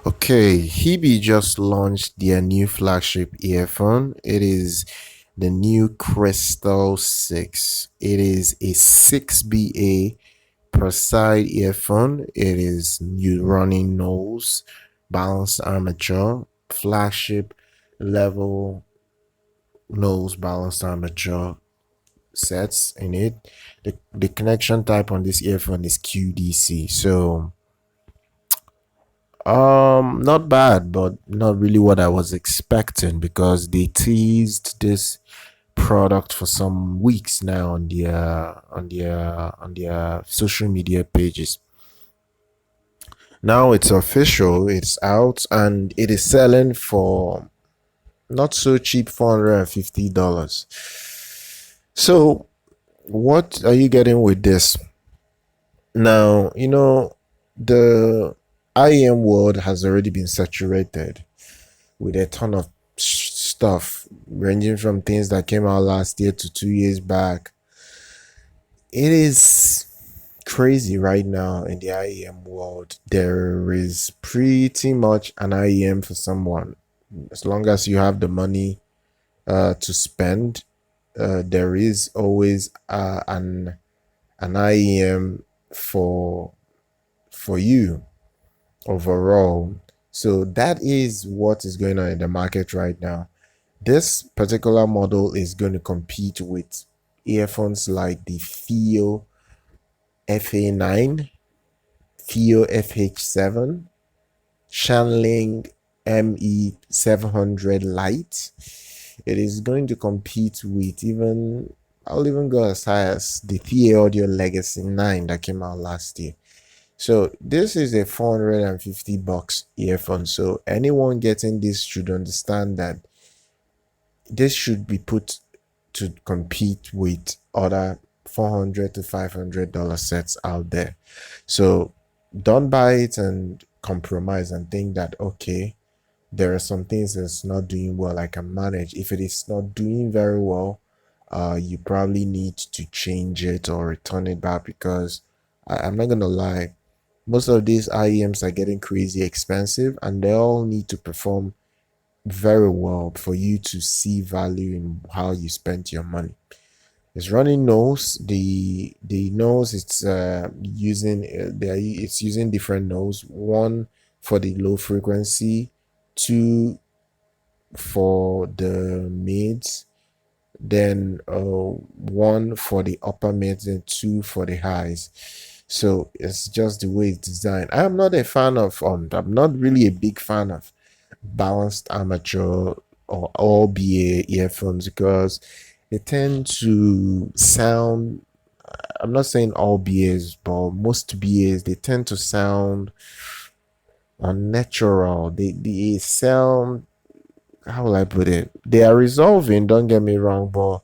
Okay, HiBy just launched their new flagship earphone. It is the new Crystal 6. It is a 6BA per side earphone. It is new running Knowles, balanced armature, flagship level Knowles balanced armature sets in it. The connection type on this earphone is QDC. So not bad, but not really what I was expecting because they teased this product for some weeks now on their social media pages. Now it's official, it's out, and it is selling for not so cheap, $450. So, what are you getting with this? Now, the IEM world has already been saturated with a ton of stuff ranging from things that came out last year to 2 years back. It is crazy right now in the IEM world. There is pretty much an IEM for someone. As long as you have the money to spend, there is always an IEM for you overall. So that is what is going on in the market right now. This particular model is going to compete with earphones like the FiiO FA9, FiiO FH7, Shanling ME700 Lite. It is going to compete with I'll even go as high as the FiiO Legacy 9 that came out last year. So this is a $450 earphone. So anyone getting this should understand that this should be put to compete with other $400 to $500 sets out there. So don't buy it and compromise and think that, okay, there are some things that's not doing well I can manage. If it is not doing very well, you probably need to change it or return it back, because I'm not gonna lie, most of these IEMs are getting crazy expensive and they all need to perform very well for you to see value in how you spent your money. It's running Knowles. The Knowles, it's using different Knowles. One for the low frequency, two for the mids, then one for the upper mids, and two for the highs. So it's just the way it's designed. I'm not a fan of I'm not really a big fan of balanced armature or all BA earphones, because they tend to sound, I'm not saying all BAs, but most BAs, they tend to sound unnatural. They sound, how will I put it? They are resolving, don't get me wrong, but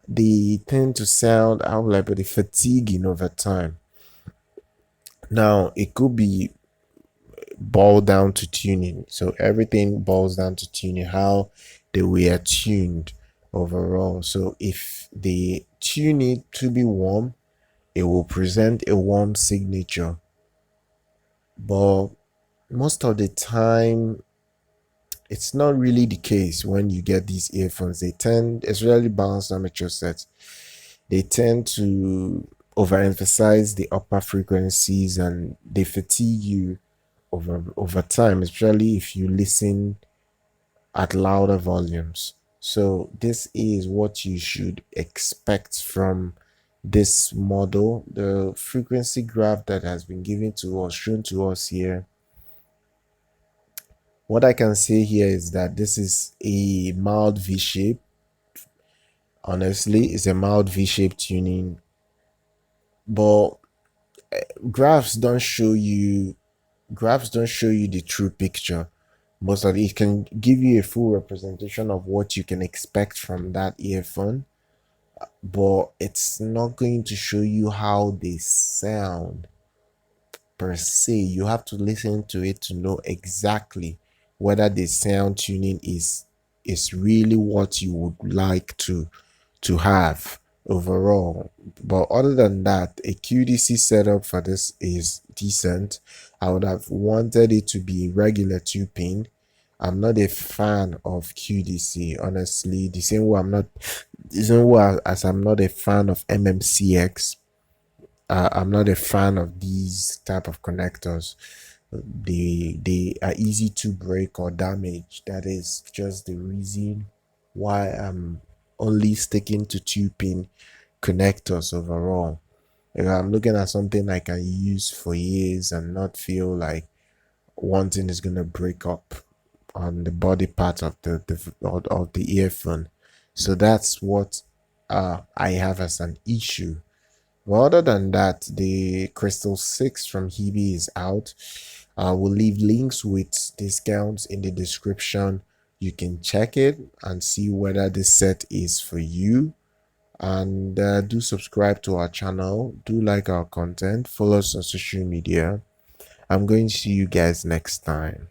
they tend to sound, how will I put it, fatiguing over time. Now, it could be boiled down to tuning. So everything boils down to tuning, how they were tuned overall. So if they tune it to be warm, it will present a warm signature. But most of the time, it's not really the case when you get these earphones. They tend, especially balanced armature sets, they tend to overemphasize the upper frequencies and they fatigue you over time, especially if you listen at louder volumes. So this is what you should expect from this model. The frequency graph that has been given to us, shown to us here, what I can say here is that this is a mild V shape. Honestly, it's a mild V shape tuning, but graphs don't show you the true picture. Most of it can give you a full representation of what you can expect from that earphone, but it's not going to show you how they sound per se. You have to listen to it to know exactly whether the sound tuning is really what you would like to have overall. But other than that, a QDC setup for this is decent. I would have wanted it to be regular 2-pin. I'm not a fan of QDC, honestly. The same way as I'm not a fan of MMCX. I'm not a fan of these type of connectors. They are easy to break or damage. That is just the reason why I'm only sticking to 2-pin connectors overall. If I'm looking at something I can use for years and not feel like one thing is gonna break up on the body part of the earphone. So that's what I have as an issue. Well, other than that, the Crystal 6 from HiBy is out. We'll leave links with discounts in the description. You can check it and see whether this set is for you. And do subscribe to our channel. Do like our content. Follow us on social media. I'm going to see you guys next time.